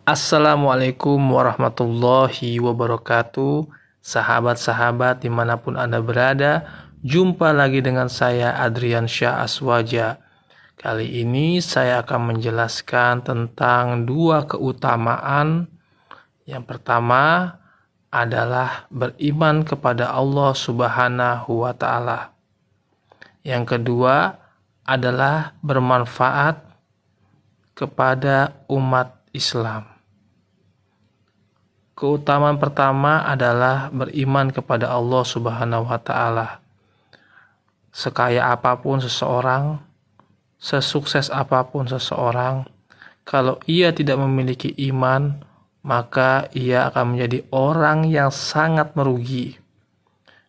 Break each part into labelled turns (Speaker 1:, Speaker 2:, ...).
Speaker 1: Assalamualaikum warahmatullahi wabarakatuh. Sahabat-sahabat dimanapun Anda berada, jumpa lagi dengan saya Adrian Syah Aswaja. Kali ini saya akan menjelaskan tentang dua keutamaan. Yang pertama adalah beriman kepada Allah Subhanahu wa Ta'ala. Yang kedua adalah bermanfaat kepada umat Islam. Keutamaan pertama adalah beriman kepada Allah Subhanahu wa Ta'ala. Sekaya apapun seseorang, sesukses apapun seseorang, kalau ia tidak memiliki iman, maka ia akan menjadi orang yang sangat merugi.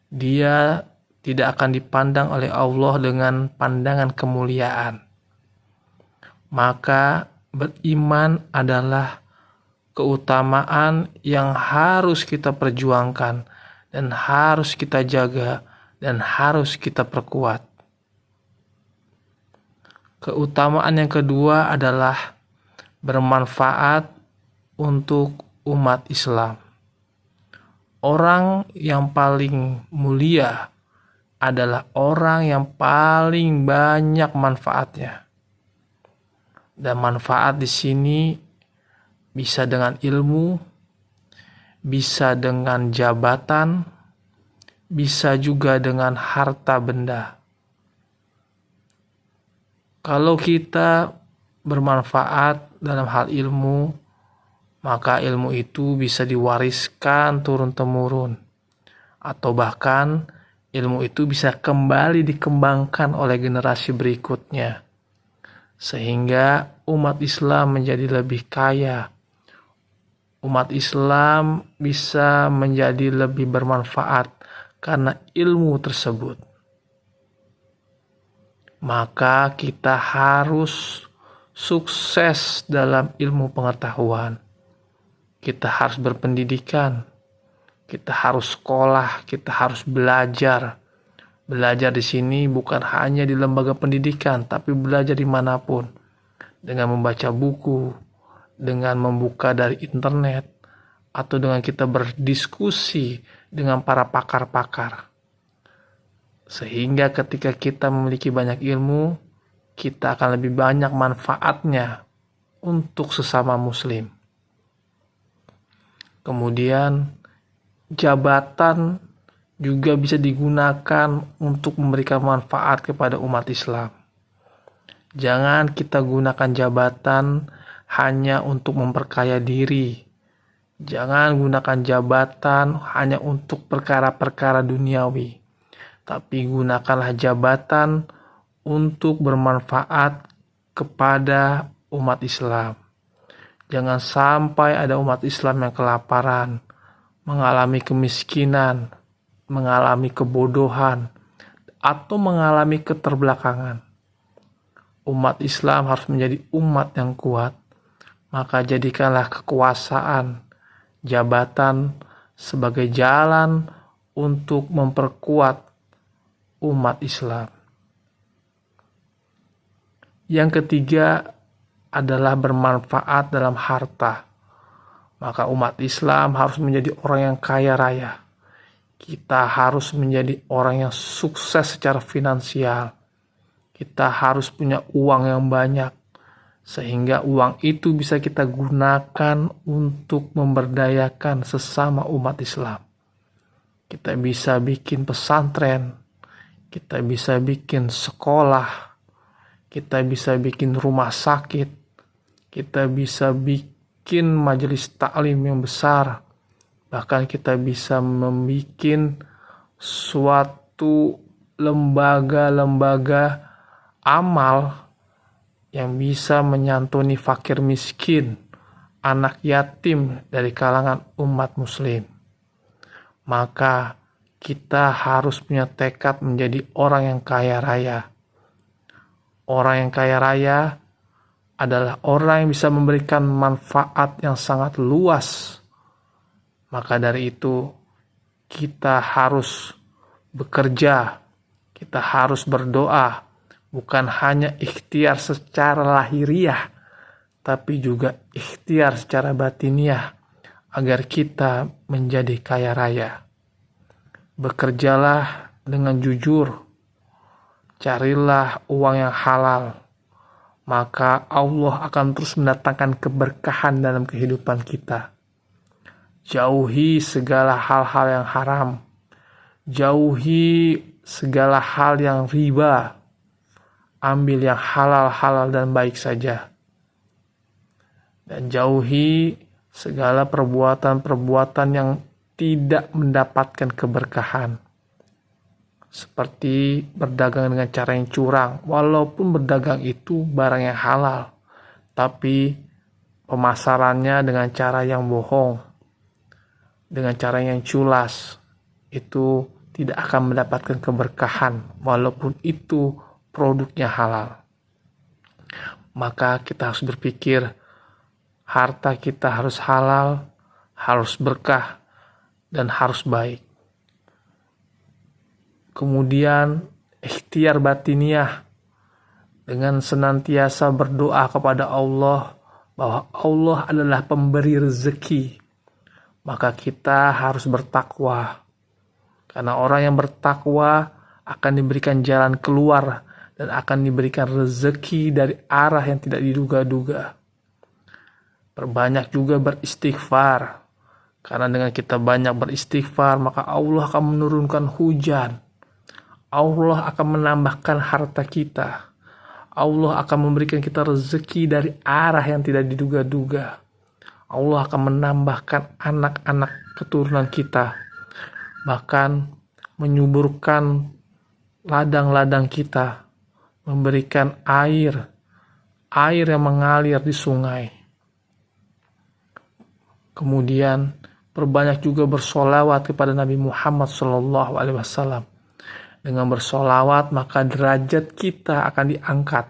Speaker 1: Dia tidak akan dipandang oleh Allah dengan pandangan kemuliaan. Maka beriman adalah keutamaan yang harus kita perjuangkan dan harus kita jaga dan harus kita perkuat. Keutamaan yang kedua adalah bermanfaat untuk umat Islam. Orang yang paling mulia adalah orang yang paling banyak manfaatnya. Dan manfaat di sini bisa dengan ilmu, bisa dengan jabatan, bisa juga dengan harta benda. Kalau kita bermanfaat dalam hal ilmu, maka ilmu itu bisa diwariskan turun-temurun. Atau bahkan ilmu itu bisa kembali dikembangkan oleh generasi berikutnya. Sehingga umat Islam menjadi lebih kaya. Umat Islam bisa menjadi lebih bermanfaat karena ilmu tersebut. Maka kita harus sukses dalam ilmu pengetahuan. Kita harus berpendidikan. Kita harus sekolah, kita harus belajar. Belajar di sini bukan hanya di lembaga pendidikan, tapi belajar dimanapun. Dengan membaca buku, dengan membuka dari internet, atau dengan kita berdiskusi dengan para pakar-pakar. Sehingga ketika kita memiliki banyak ilmu, kita akan lebih banyak manfaatnya untuk sesama muslim. Kemudian jabatan juga bisa digunakan untuk memberikan manfaat kepada umat Islam. Jangan kita gunakan jabatan hanya untuk memperkaya diri. Jangan gunakan jabatan hanya untuk perkara-perkara duniawi. Tapi gunakanlah jabatan untuk bermanfaat kepada umat Islam. Jangan sampai ada umat Islam yang kelaparan, mengalami kemiskinan, mengalami kebodohan, atau mengalami keterbelakangan. Umat Islam harus menjadi umat yang kuat. Maka jadikanlah kekuasaan, jabatan sebagai jalan untuk memperkuat umat Islam. Yang ketiga adalah bermanfaat dalam harta. Maka umat Islam harus menjadi orang yang kaya raya. Kita harus menjadi orang yang sukses secara finansial. Kita harus punya uang yang banyak, sehingga uang itu bisa kita gunakan untuk memberdayakan sesama umat Islam. Kita bisa bikin pesantren, kita bisa bikin sekolah, kita bisa bikin rumah sakit, kita bisa bikin majelis taklim yang besar, bahkan kita bisa membuat suatu lembaga-lembaga amal yang bisa menyantuni fakir miskin, anak yatim dari kalangan umat muslim. Maka kita harus punya tekad menjadi orang yang kaya raya. Orang yang kaya raya adalah orang yang bisa memberikan manfaat yang sangat luas. Maka dari itu kita harus bekerja, kita harus berdoa, bukan hanya ikhtiar secara lahiriah, tapi juga ikhtiar berikhtiar secara batiniah agar kita menjadi kaya raya. Bekerjalah dengan jujur, carilah uang yang halal, maka Allah akan terus mendatangkan keberkahan dalam kehidupan kita. Jauhi segala hal-hal yang haram, jauhi segala hal yang riba, ambil yang halal-halal dan baik saja. Dan jauhi segala perbuatan-perbuatan yang tidak mendapatkan keberkahan. Seperti berdagang dengan cara yang curang, walaupun berdagang itu barang yang halal, tapi pemasarannya dengan cara yang bohong, dengan cara yang culas, itu tidak akan mendapatkan keberkahan, walaupun itu produknya halal. Maka kita harus berpikir, harta kita harus halal, harus berkah, dan harus baik. Kemudian ikhtiar batiniah dengan senantiasa berdoa kepada Allah bahwa Allah adalah pemberi rezeki. Maka kita harus bertakwa. Karena orang yang bertakwa akan diberikan jalan keluar dan akan diberikan rezeki dari arah yang tidak diduga-duga. Perbanyak juga beristighfar. Karena dengan kita banyak beristighfar, maka Allah akan menurunkan hujan. Allah akan menambahkan harta kita. Allah akan memberikan kita rezeki dari arah yang tidak diduga-duga. Allah akan menambahkan anak-anak keturunan kita. Bahkan menyuburkan ladang-ladang kita. Memberikan air yang mengalir di sungai. Kemudian perbanyak juga bersolawat kepada Nabi Muhammad SAW. Dengan bersolawat maka derajat kita akan diangkat,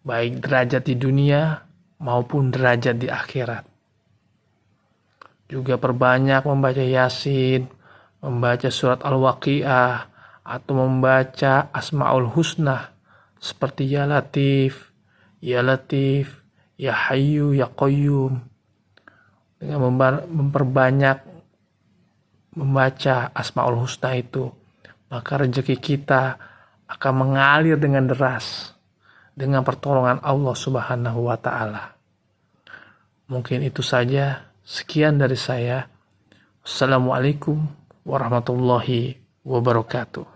Speaker 1: baik derajat di dunia maupun derajat di akhirat. Juga perbanyak membaca Yasin, membaca surat Al-Waqiah, atau membaca Asmaul Husna seperti Ya Latif, Ya Latif, Ya Hayyu, Ya Qayyum. Dengan memperbanyak membaca Asmaul Husna itu, maka rezeki kita akan mengalir dengan deras dengan pertolongan Allah Subhanahu wa Ta'ala. Mungkin itu saja. Sekian dari saya. Assalamualaikum warahmatullahi wabarakatuh.